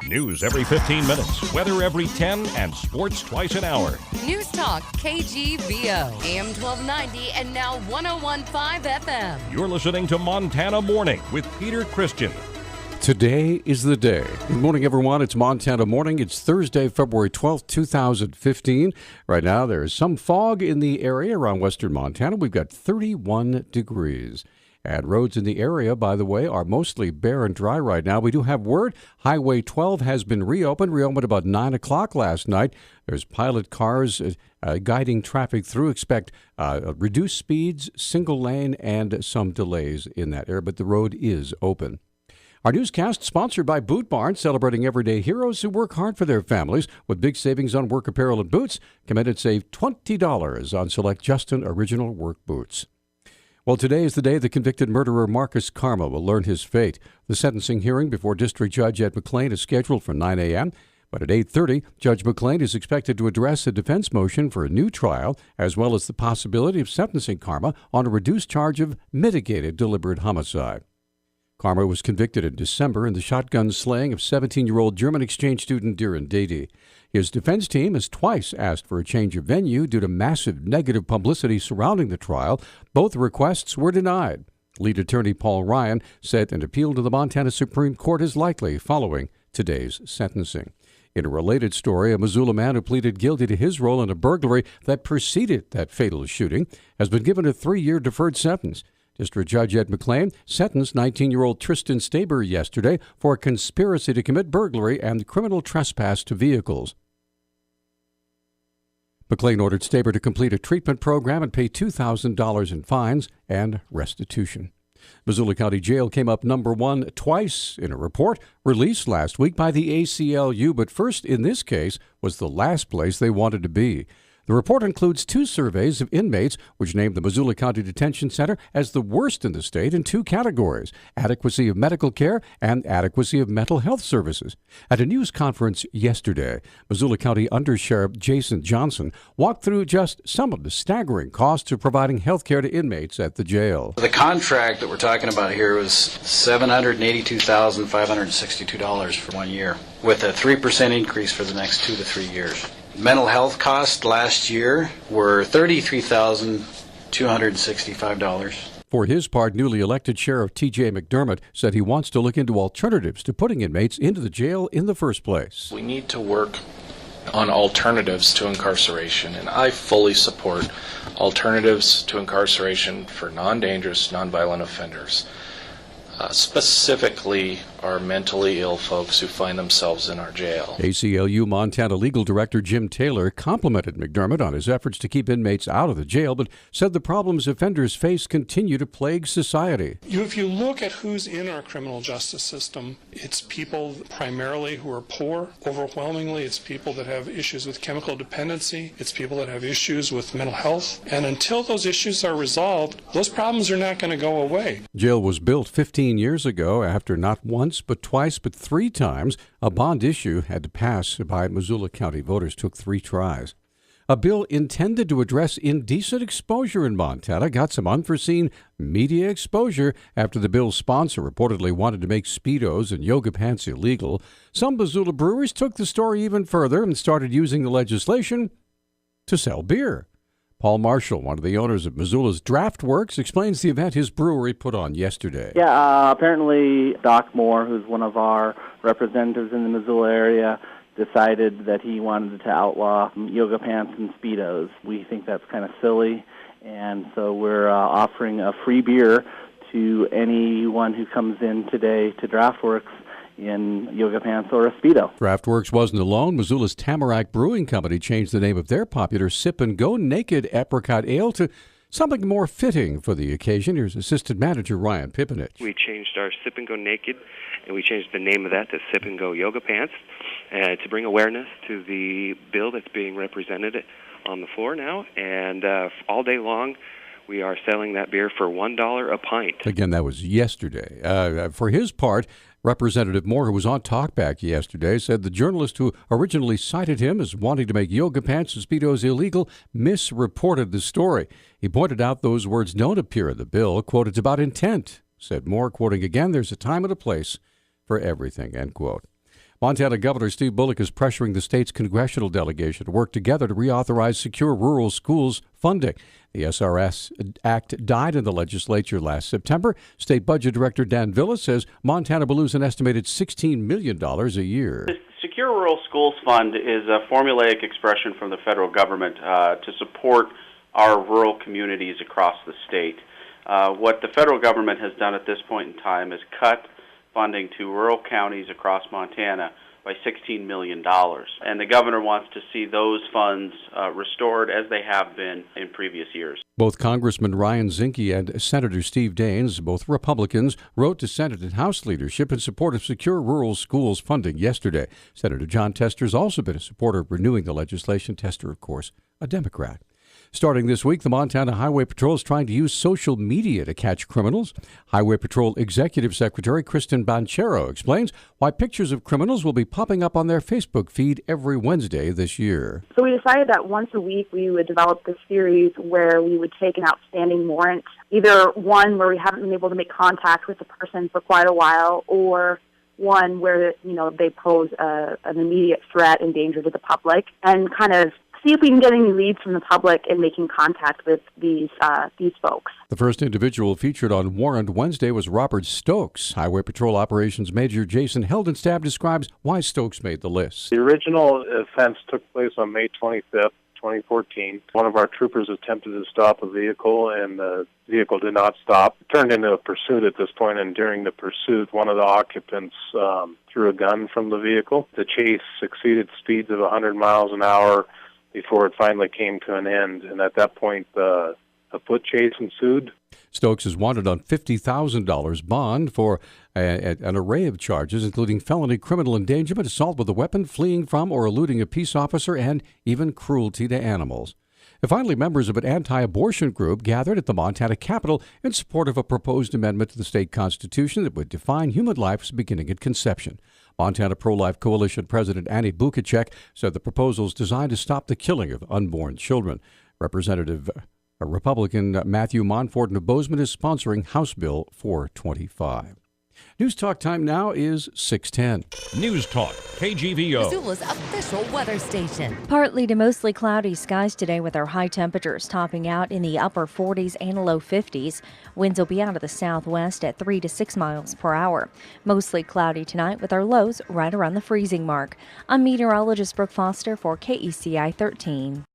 News every 15 minutes, weather every 10, and sports twice an hour. Newstalk KGVO, AM 1290 and now 101.5 FM. You're listening to Montana Morning with Peter Christian. Today is the day. Good morning, everyone. It's Montana Morning. It's Thursday, February 12th, 2015. Right now, there is some fog in the area around western Montana. We've got 31 degrees. And roads in the area, by the way, are mostly bare and dry right now. We do have word. Highway 12 has been reopened about 9 o'clock last night. There's pilot cars guiding traffic through. Expect reduced speeds, single lane, and some delays in that area, but the road is open. Our newscast sponsored by Boot Barn, celebrating everyday heroes who work hard for their families with big savings on work apparel and boots. Come in and save $20 on select Justin original work boots. Well, today is the day the convicted murderer Marcus Kaarma will learn his fate. The sentencing hearing before District Judge Ed McLean is scheduled for 9 a.m., but at 8:30, Judge McLean is expected to address a defense motion for a new trial, as well as the possibility of sentencing Kaarma on a reduced charge of mitigated deliberate homicide. Kaarma was convicted in December in the shotgun slaying of 17-year-old German exchange student Diren Dady. His defense team has twice asked for a change of venue due to massive negative publicity surrounding the trial. Both requests were denied. Lead attorney Paul Ryan said an appeal to the Montana Supreme Court is likely following today's sentencing. In a related story, a Missoula man who pleaded guilty to his role in a burglary that preceded that fatal shooting has been given a 3-year deferred sentence. District Judge Ed McLean sentenced 19-year-old Tristan Staber yesterday for a conspiracy to commit burglary and criminal trespass to vehicles. McLean ordered Staber to complete a treatment program and pay $2,000 in fines and restitution. Missoula County Jail came up number 1 twice in a report released last week by the ACLU, but first in this case was the last place they wanted to be. The report includes 2 surveys of inmates, which named the Missoula County Detention Center as the worst in the state in 2 categories: adequacy of medical care and adequacy of mental health services. At a news conference yesterday, Missoula County Undersheriff Jason Johnson walked through just some of the staggering costs of providing health care to inmates at the jail. The contract that we're talking about here was $782,562 for 1 year, with a 3% increase for the next 2 to 3 years. Mental health costs last year were $33,265. For his part, newly elected Sheriff T.J. McDermott said he wants to look into alternatives to putting inmates into the jail in the first place. We need to work on alternatives to incarceration, and I fully support alternatives to incarceration for non-dangerous, non-violent offenders. Specifically our mentally ill folks who find themselves in our jail. ACLU Montana Legal Director Jim Taylor complimented McDermott on his efforts to keep inmates out of the jail, but said the problems offenders face continue to plague society. If you look at who's in our criminal justice system, it's people primarily who are poor. Overwhelmingly, it's people that have issues with chemical dependency. It's people that have issues with mental health. And until those issues are resolved, those problems are not going to go away. Jail was built 15 years ago after not once, but twice, but 3 times a bond issue had to pass by Missoula County voters. Took 3 tries. A bill intended to address indecent exposure in Montana got some unforeseen media exposure after the bill's sponsor reportedly wanted to make Speedos and yoga pants illegal. Some Missoula breweries took the story even further and started using the legislation to sell beer. Paul Marshall, one of the owners of Missoula's Draft Works, explains the event his brewery put on yesterday. Apparently Doc Moore, who's one of our representatives in the Missoula area, decided that he wanted to outlaw yoga pants and Speedos. We think that's kind of silly, and so we're offering a free beer to anyone who comes in today to Draft Works in yoga pants or a Speedo. Draftworks wasn't alone. Missoula's Tamarack Brewing Company changed the name of their popular Sip and Go Naked Apricot Ale to something more fitting for the occasion. Here's Assistant Manager Ryan Pipinich. We changed our Sip and Go Naked, and we changed the name of that to Sip and Go Yoga Pants to bring awareness to the bill that's being represented on the floor now. And all day long, we are selling that beer for $1 a pint. Again, that was yesterday. For his part, Representative Moore, who was on Talkback yesterday, said the journalist who originally cited him as wanting to make yoga pants and Speedos illegal misreported the story. He pointed out those words don't appear in the bill. Quote, "It's about intent," said Moore, quoting again, "There's a time and a place for everything," end quote. Montana Governor Steve Bullock is pressuring the state's congressional delegation to work together to reauthorize secure rural schools funding. The SRS Act died in the legislature last September. State Budget Director Dan Villas says Montana will lose an estimated $16 million a year. The Secure Rural Schools Fund is a formulaic expression from the federal government to support our rural communities across the state. What the federal government has done at this point in time is cut funding to rural counties across Montana by $16 million. And the governor wants to see those funds restored as they have been in previous years. Both Congressman Ryan Zinke and Senator Steve Daines, both Republicans, wrote to Senate and House leadership in support of secure rural schools funding yesterday. Senator John Tester has also been a supporter of renewing the legislation. Tester, of course, a Democrat. Starting this week, the Montana Highway Patrol is trying to use social media to catch criminals. Highway Patrol Executive Secretary Kristen Banchero explains why pictures of criminals will be popping up on their Facebook feed every Wednesday this year. So we decided that once a week we would develop this series where we would take an outstanding warrant, either one where we haven't been able to make contact with the person for quite a while, or one where, they pose an immediate threat and danger to the public, and kind of see if we can get any leads from the public in making contact with these folks. The first individual featured on Warrant Wednesday was Robert Stokes. Highway Patrol Operations Major Jason Heldenstab describes why Stokes made the list. The original offense took place on May 25th, 2014. One of our troopers attempted to stop a vehicle, and the vehicle did not stop. It turned into a pursuit at this point, and during the pursuit, one of the occupants threw a gun from the vehicle. The chase exceeded speeds of 100 miles an hour before it finally came to an end, and at that point, a foot chase ensued. Stokes is wanted on $50,000 bond for an array of charges, including felony criminal endangerment, assault with a weapon, fleeing from or eluding a peace officer, and even cruelty to animals. And finally, members of an anti-abortion group gathered at the Montana Capitol in support of a proposed amendment to the state constitution that would define human life as beginning at conception. Montana Pro-Life Coalition President Annie Bukacek said the proposal is designed to stop the killing of unborn children. Republican Matthew Monfort of Bozeman is sponsoring House Bill 425. News Talk time now is 6:10. News Talk, KGVO. Missoula's official weather station. Partly to mostly cloudy skies today with our high temperatures topping out in the upper 40s and low 50s. Winds will be out of the southwest at 3 to 6 miles per hour. Mostly cloudy tonight with our lows right around the freezing mark. I'm meteorologist Brooke Foster for KECI 13.